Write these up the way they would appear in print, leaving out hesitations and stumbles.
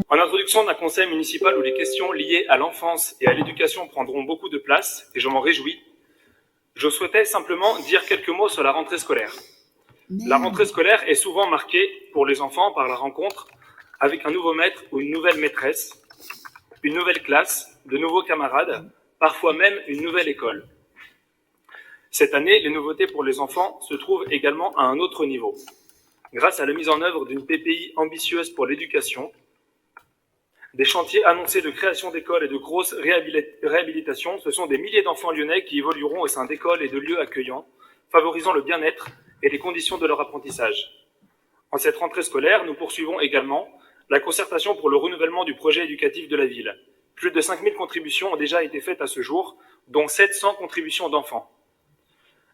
En introduction d'un conseil municipal où les questions liées à l'enfance et à l'éducation prendront beaucoup de place, et je m'en réjouis, je souhaitais simplement dire quelques mots sur la rentrée scolaire. La rentrée scolaire est souvent marquée pour les enfants par la rencontre avec un nouveau maître ou une nouvelle maîtresse, une nouvelle classe, de nouveaux camarades, parfois même une nouvelle école. Cette année, les nouveautés pour les enfants se trouvent également à un autre niveau. Grâce à la mise en œuvre d'une PPI ambitieuse pour l'éducation, des chantiers annoncés de création d'écoles et de grosses réhabilitations, ce sont des milliers d'enfants lyonnais qui évolueront au sein d'écoles et de lieux accueillants, favorisant le bien-être et les conditions de leur apprentissage. En cette rentrée scolaire, nous poursuivons également la concertation pour le renouvellement du projet éducatif de la ville. Plus de 5000 contributions ont déjà été faites à ce jour, dont 700 contributions d'enfants.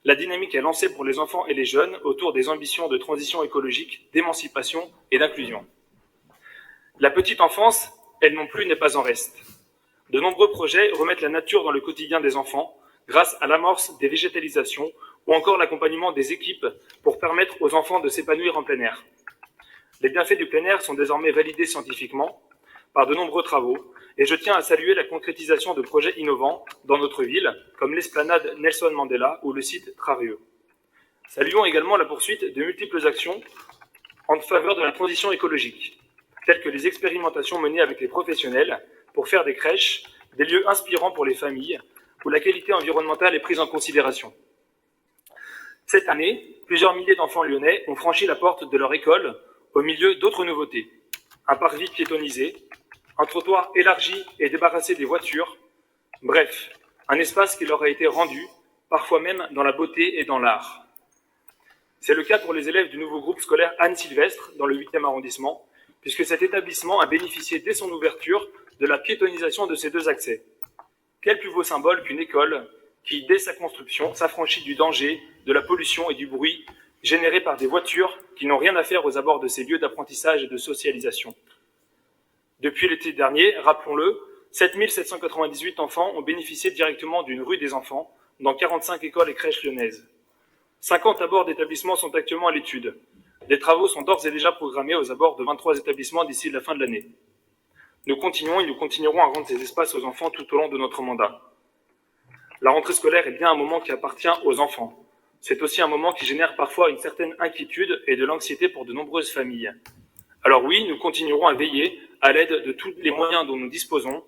La dynamique est lancée pour les enfants et les jeunes autour des ambitions de transition écologique, d'émancipation et d'inclusion. La petite enfance, elle non plus, n'est pas en reste. De nombreux projets remettent la nature dans le quotidien des enfants grâce à l'amorce des végétalisations ou encore l'accompagnement des équipes pour permettre aux enfants de s'épanouir en plein air. Les bienfaits du plein air sont désormais validés scientifiquement par de nombreux travaux et je tiens à saluer la concrétisation de projets innovants dans notre ville, comme l'esplanade Nelson Mandela ou le site Trarieux. Saluons également la poursuite de multiples actions en faveur de la transition écologique, telles que les expérimentations menées avec les professionnels pour faire des crèches des lieux inspirants pour les familles, où la qualité environnementale est prise en considération. Cette année, plusieurs milliers d'enfants lyonnais ont franchi la porte de leur école au milieu d'autres nouveautés. Un parvis piétonnisé, un trottoir élargi et débarrassé des voitures, bref, un espace qui leur a été rendu, parfois même dans la beauté et dans l'art. C'est le cas pour les élèves du nouveau groupe scolaire Anne-Sylvestre dans le 8e arrondissement, puisque cet établissement a bénéficié dès son ouverture de la piétonisation de ses deux accès. Quel plus beau symbole qu'une école qui, dès sa construction, s'affranchit du danger, de la pollution et du bruit générés par des voitures qui n'ont rien à faire aux abords de ces lieux d'apprentissage et de socialisation. Depuis l'été dernier, rappelons-le, 7798 enfants ont bénéficié directement d'une rue des enfants dans 45 écoles et crèches lyonnaises. 50 abords d'établissements sont actuellement à l'étude. Des travaux sont d'ores et déjà programmés aux abords de 23 établissements d'ici la fin de l'année. Nous continuons et nous continuerons à rendre ces espaces aux enfants tout au long de notre mandat. La rentrée scolaire est bien un moment qui appartient aux enfants. C'est aussi un moment qui génère parfois une certaine inquiétude et de l'anxiété pour de nombreuses familles. Alors oui, nous continuerons à veiller, à l'aide de tous les moyens dont nous disposons,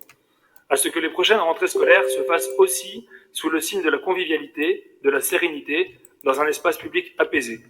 à ce que les prochaines rentrées scolaires se fassent aussi sous le signe de la convivialité, de la sérénité, dans un espace public apaisé.